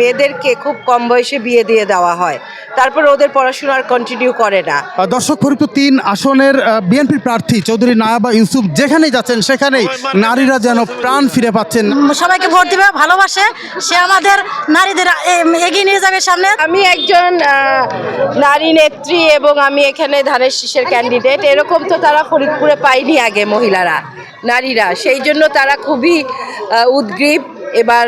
মেয়েদেরকে খুব কম বয়সে বিয়ে দিয়ে দেওয়া হয়, তারপর ওদের পড়াশোনা আর কন্টিনিউ করে না। দর্শক, ফরিদপুর ৩ আসনের বিএনপি প্রার্থী চৌধুরী নায়াবা ইউসুফ যেখানেই যাচ্ছেন সেখানেই নারীরা যেন প্রাণ ফিরে পাচ্ছেন। সবাইকে ভোট দিবে, ভালোবাসে, সে আমাদের নারীদের এগিয়ে নিয়ে যাবে সামনে। আমি একজন নারী নেত্রী এবং আমি এখানে ধানের শীষের ক্যান্ডিডেট। এরকম তো তারা ফরিদপুরে পায়নি আগে মহিলারা, নারীরা, সেই জন্য তারা খুবই উদ্গ্রীব এবার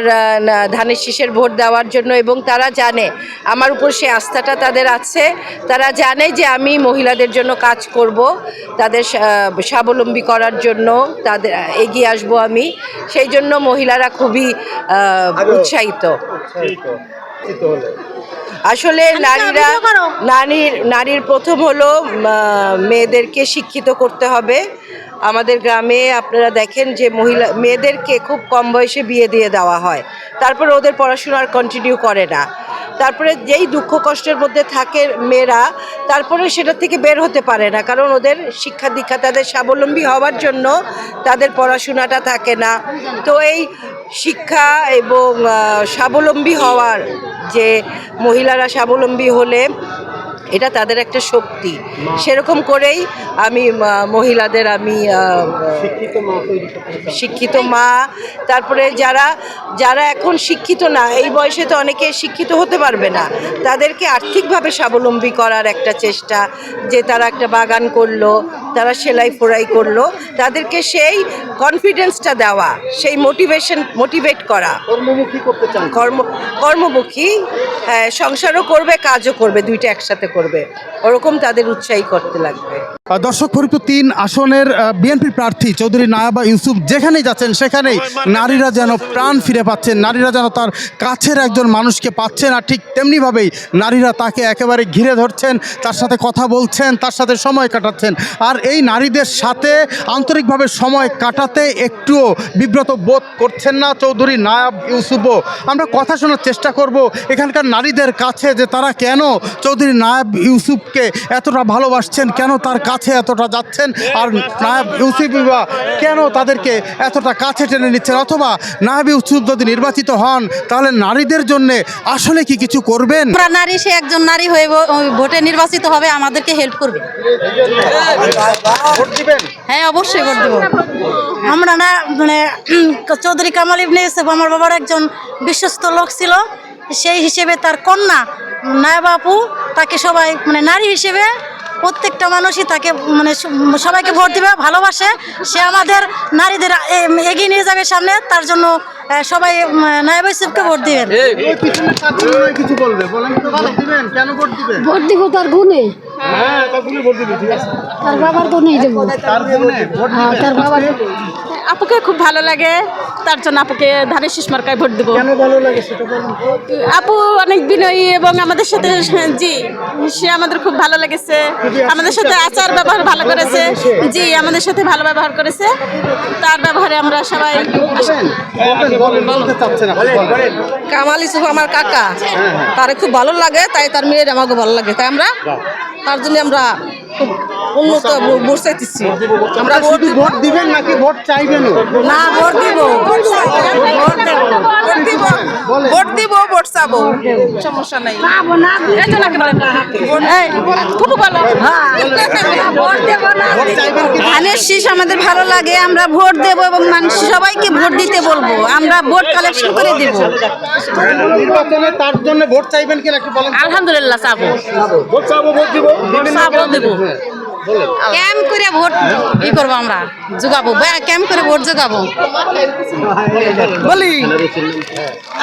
ধানের শীষের ভোট দেওয়ার জন্য। এবং তারা জানে আমার উপর সে আস্থাটা তাদের আছে, তারা জানে যে আমি মহিলাদের জন্য কাজ করব, তাদের স্বাবলম্বী করার জন্য তাদের এগিয়ে আসব আমি, সেই জন্য মহিলারা খুবই উৎসাহিত। আসলে নারীর প্রথম হলো মেয়েদেরকে শিক্ষিত করতে হবে। আমাদের গ্রামে আপনারা দেখেন যে মেয়েদেরকে খুব কম বয়সে বিয়ে দিয়ে দেওয়া হয়, তারপর ওদের পড়াশোনা আর কন্টিনিউ করে না। তারপরে যেই দুঃখ কষ্টের মধ্যে থাকে মেয়েরা, তারপরে সেটা থেকে বের হতে পারে না, কারণ ওদের শিক্ষা দীক্ষা, তাদের স্বাবলম্বী হওয়ার জন্য তাদের পড়াশোনাটা থাকে না। তো এই শিক্ষা এবং স্বাবলম্বী হওয়ার, যে মহিলারা স্বাবলম্বী হলে এটা তাদের একটা শক্তি, সেরকম করেই আমি মহিলাদের শিক্ষিত মা, তারপরে যারা এখন শিক্ষিত না, এই বয়সে তো অনেকে শিক্ষিত হতে পারবে না, তাদেরকে আর্থিকভাবে স্বাবলম্বী করার একটা চেষ্টা, যে তারা একটা বাগান করলো, তারা সেলাই ফোড়াই করলো, তাদেরকে সেই কনফিডেন্সটা দেওয়া, সেই মোটিভেট করা, কর্মমুখী, হ্যাঁ, সংসারও করবে, কাজও করবে, দুইটা একসাথে করবে, ওরকম তাদের উৎসাহী করতে লাগবে। দর্শক, ফরিদপুর ৩ আসনের বিএনপি প্রার্থী চৌধুরী নায়াবা ইউসুফ যেখানেই যাচ্ছেন সেখানেই নারীরা যেন প্রাণ ফিরে পাচ্ছেন, নারীরা যেন তার কাছের একজন মানুষকে পাচ্ছেন। আর ঠিক তেমনিভাবেই নারীরা তাকে একেবারে ঘিরে ধরছেন, তার সাথে কথা বলছেন, তার সাথে সময় কাটাচ্ছেন। আর এই নারীদের সাথে আন্তরিকভাবে সময় কাটাতে একটুও বিব্রত বোধ করছেন না চৌধুরী নায়াব ইউসুফও। আমরা কথা শোনার চেষ্টা করব এখানকার নারীদের কাছে, যে তারা কেন চৌধুরী নায়াব ইউসুফকে এতটা ভালোবাসছেন, কেন তার কাছে এতটা যাচ্ছেন, আর নায়াব ইউসুফ কেন তাদেরকে এতটা কাছে টেনে নিচ্ছেন, অথবা নায়াব ইউসুফ যদি নির্বাচিত হন তাহলে নারীদের জন্য আসলে কি কিছু করবেন। আমরা নারী, সে একজন নারী হয়ে ভোটে নির্বাচিত হবে, আমাদেরকে হেল্প করবে। হ্যাঁ, অবশ্যই ভোট দেবো আমরা। না মানে চৌধুরী কামাল ইবনে ইউসুফ আমার বাবার একজন বিশ্বস্ত লোক ছিল, সেই হিসেবে তার কন্যা নায়াবা আপু, তাকে সবাই মানে নারী হিসেবে প্রত্যেকটা মানুষই তাকে মানে সবাইকে ভোট দিবে, ভালোবাসে, সে আমাদের নারীদের এগিয়ে নিয়ে যাবে সামনে, তার জন্য সবাই নায়াব ইউসুফকে ভোট দিবেন। ভোট দিব তার গুণে, তার বাবার গুণেই দেবো, তার বাবার। আপুকে খুব ভালো লাগে, তার জন্য আপুকে ধানের শীষ মার্কায় ভোট দেবো। আপু অনেক বিনয়ী এবং আমাদের সাথে, জি, সে আমাদের খুব ভালো লেগেছে, আমাদের সাথে আচার ব্যবহার ভালো করেছে, জি, আমাদের সাথে ভালো ব্যবহার করেছে, তার ব্যবহারে আমরা সবাই। কামাল ইউসুফ আমার কাকা, তার খুব ভালো লাগে, তাই তার মেয়ের আমাকে ভালো লাগে, তাই আমরা তার জন্য আমরা খুব উন্নত ভোট চাইতেছি। আমরা ভোট দিবেন নাকি ভোট চাইবেন? না, ভোট দিব, ভোট দিব, ভোট চাবো, সমস্যা নাই। ধানের শীষ আমাদের ভালো লাগে, আমরা ভোট দেব এবং মানুষ সবাইকে ভোট দিতে বলবো, আমরা ভোট কালেকশন করে দেব। তার জন্য ভোট চাইবেন কি নাকি বলেন? আলহামদুলিল্লাহ চাবো, ভোট চাবো, ভোট দিব, দেবো। ক্যাম্প করে ভোট ই করবো, আমরা জোগাবো, ক্যাম্প করে ভোট জোগাবো। বলি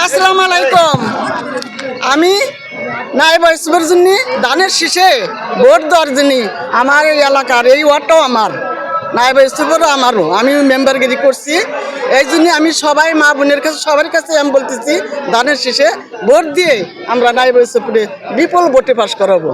আসসালামু আলাইকুম, আমি নায়াব ইউসুফের জন্য ধানের শীষে ভোট দেওয়ার জন্য আমার এই এলাকার এই ওয়ার্ডটাও আমার, নায়াব ইউসুফেরও আমারও, আমি মেম্বারগিরি করছি। এই জন্য আমি সবাই মা বোনের কাছে সবার কাছে আমি বলতেছি, ধানের শীষে ভোট দিয়ে আমরা নায়াব ইউসুফকে বিপুল ভোটে পাস করাবো।